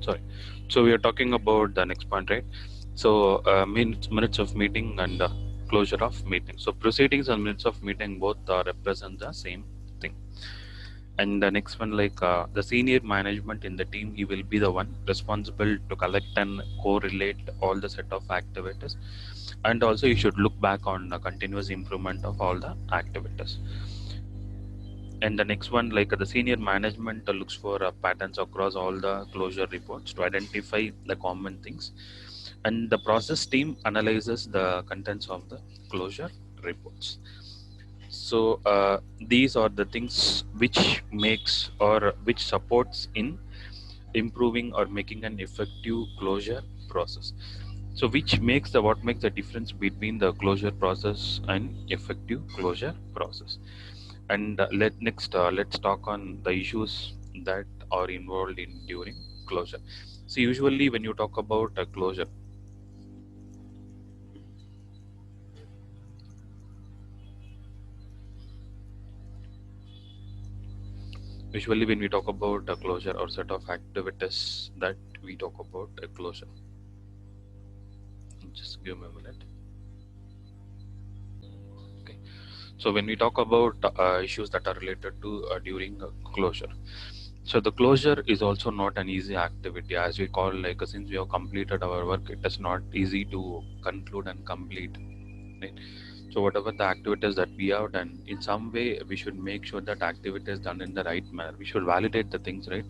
Sorry. So we are talking about the next point, right? So minutes of meeting and closure of meeting. So proceedings and minutes of meeting both represent the same thing. And the next one, like the senior management in the team, he will be the one responsible to collect and correlate all the set of activities, and also you should look back on the continuous improvement of all the activities. And the next one, like the senior management looks for patterns across all the closure reports to identify the common things, and the process team analyzes the contents of the closure reports. So these are the things which makes or which supports in improving or making an effective closure process. So which makes the what makes the difference between the closure process and effective closure process. And let's talk on the issues that are involved in during closure. So usually when you talk about a closure, usually when we talk about a closure or set of activities that we talk about a closure. Just give me a minute. Okay. So when we talk about issues that are related to during closure, so the closure is also not an easy activity, as we call, like since we have completed our work, it is not easy to conclude and complete, right? So whatever the activities that we have done, in some way we should make sure that activity is done in the right manner. We should validate the things, right?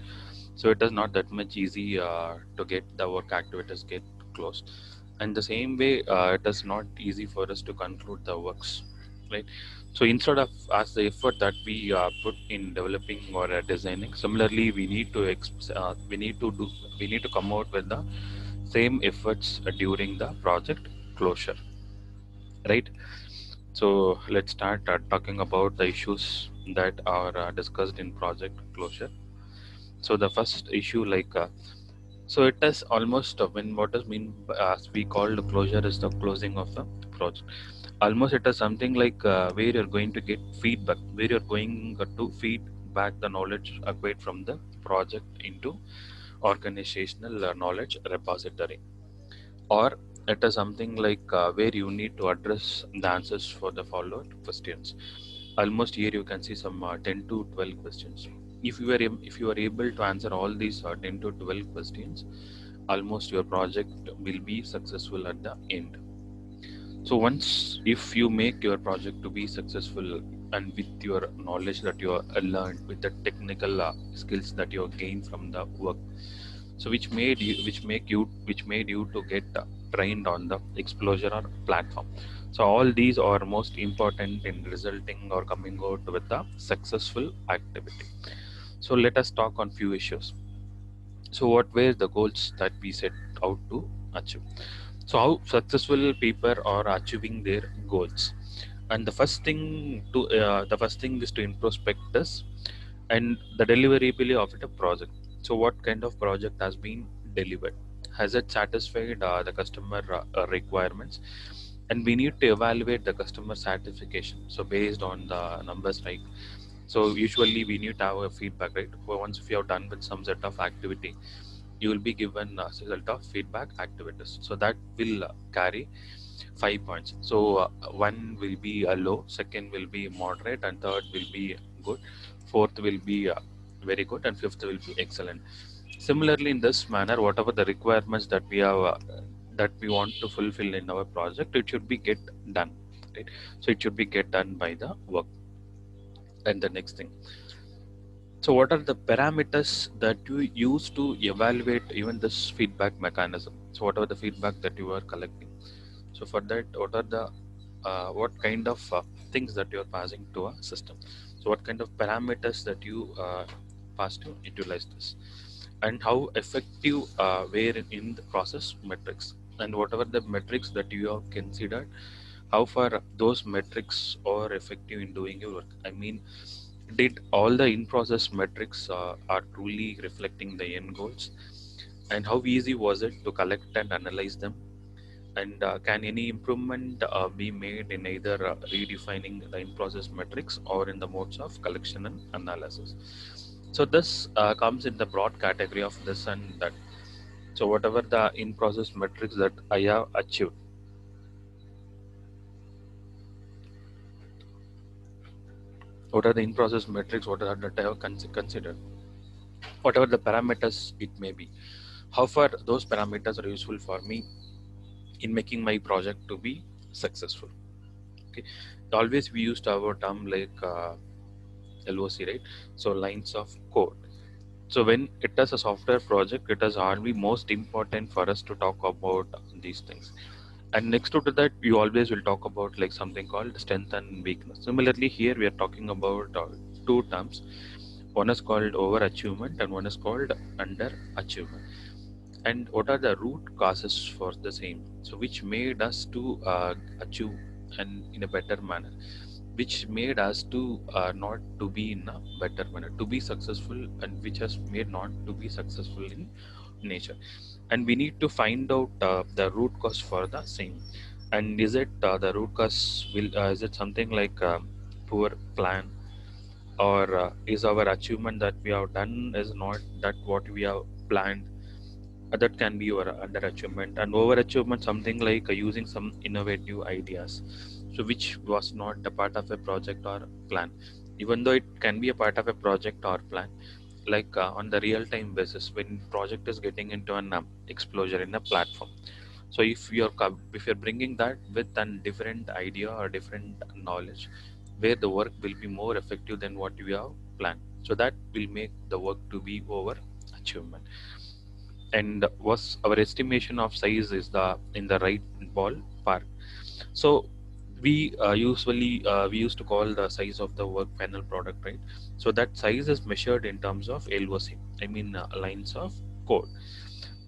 So it is not that much easy to get the work activities get closed. And the same way, it is not easy for us to conclude the works, right? So instead of as the effort that we put in developing or designing, similarly we need to come out with the same efforts during the project closure, right? So let's start talking about the issues that are discussed in project closure. So the first issue, like so it is almost when what is mean as we call the closure is the closing of the project. Almost it is something like where you're going to get feedback, where you're going to feed back the knowledge acquired from the project into organizational knowledge repository, or it is something like where you need to address the answers for the followed questions. Almost here you can see some 10 to 12 questions. If you are able to answer all these 10 to 12 questions, almost your project will be successful at the end. So once if you make your project to be successful, and with your knowledge that you learned, with the technical skills that you gained from the work, so which made you to get trained on the exposure or platform. So all these are most important in resulting or coming out with a successful activity. So let us talk on few issues. So what were the goals that we set out to achieve? So how successful people are achieving their goals? And the first thing is to introspect this and the deliverability of it a project. So what kind of project has been delivered? Has it satisfied the customer requirements? And we need to evaluate the customer satisfaction. So based on the numbers, like so usually we need to have a feedback, right? For once if you have done with some set of activity, you will be given a result of feedback activities. So that will carry 5 points. So one will be a low, second will be moderate, and third will be good, fourth will be very good, and fifth will be excellent. Similarly, in this manner, whatever the requirements that we want to fulfill in our project, it should be get done, right? So it should be get done by the work. And the next thing, so what are the parameters that you use to evaluate even this feedback mechanism? So what are the feedback that you are collecting? So for that, what are the what kind of things that you are passing to a system? So what kind of parameters that you pass to utilize this, and how effective were in the process metrics, and whatever the metrics that you have considered, how far those metrics are effective in doing your work. I mean, did all the in-process metrics are truly reflecting the end goals, and how easy was it to collect and analyze them, and can any improvement be made in either redefining the in-process metrics or in the modes of collection and analysis? So this comes in the broad category of this and that. So whatever the in-process metrics that I have achieved, what are the in-process metrics, what are that I have considered, whatever the parameters it may be, how far those parameters are useful for me in making my project to be successful. Okay, always we used our term like LOC, right? So lines of code. So when it is a software project, it is hardly most important for us to talk about these things. And next to that, you always will talk about like something called strength and weakness. Similarly, here we are talking about two terms. One is called overachievement and one is called underachievement. And what are the root causes for the same? So which made us to achieve and in a better manner, which made us to not to be in a better manner to be successful, and which has made not to be successful in nature. And we need to find out the root cause for the same. And is it the root cause will is it something like poor plan, or is our achievement that we have done is not that what we have planned? That can be your underachievement. And overachievement something like using some innovative ideas, so which was not a part of a project or plan, even though it can be a part of a project or plan, like on the real time basis when project is getting into an exposure in a platform. So if you're bringing that with a different idea or different knowledge, where the work will be more effective than what you have planned, so that will make the work to be over achievement. And was our estimation of size is the in the right ballpark. So we used to call the size of the work final product, right? So that size is measured in terms of LOC, I mean lines of code.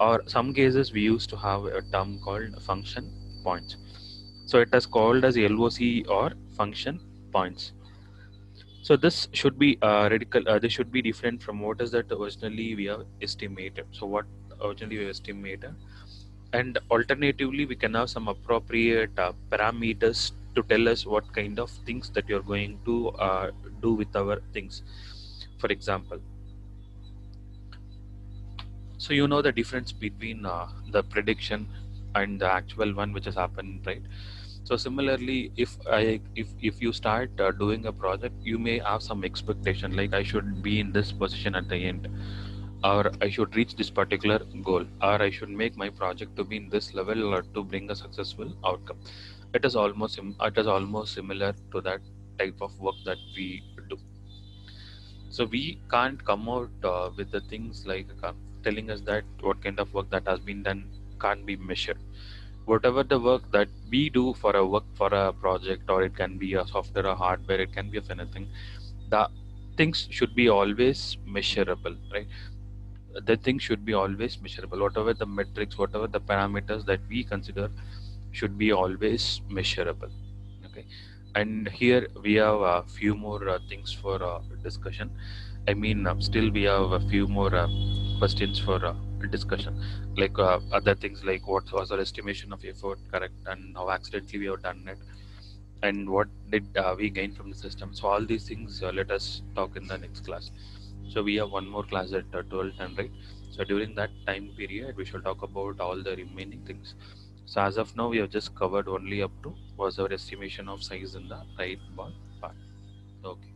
Or some cases we used to have a term called function points. So it is called as LOC or function points. So this should be radical. This should be different from what is that originally we have estimated. So what originally we estimated, and alternatively we can have some appropriate parameters to tell us what kind of things that you're going to do with our things. For example, so you know the difference between the prediction and the actual one which has happened, right? So similarly, if you start doing a project, you may have some expectation like I should be in this position at the end, or I should reach this particular goal, or I should make my project to be in this level or to bring a successful outcome. It is almost similar to that type of work that we do. So we can't come out with the things like telling us that what kind of work that has been done can't be measured. Whatever the work that we do for a work for a project, or it can be a software or hardware, it can be of anything, the things should be always measurable, right? The things should be always measurable. Whatever the metrics, whatever the parameters that we consider should be always measurable. Okay, and here we have a few more things for discussion. I mean, still we have a few more questions for discussion, like other things like what was our estimation of effort, correct, and how accidentally we have done it, and what did we gain from the system. So all these things, let us talk in the next class. So we have one more class at 12 time, right? So during that time period, we shall talk about all the remaining things. So as of now, we have just covered only up to was our estimation of size in the right ball part. Okay.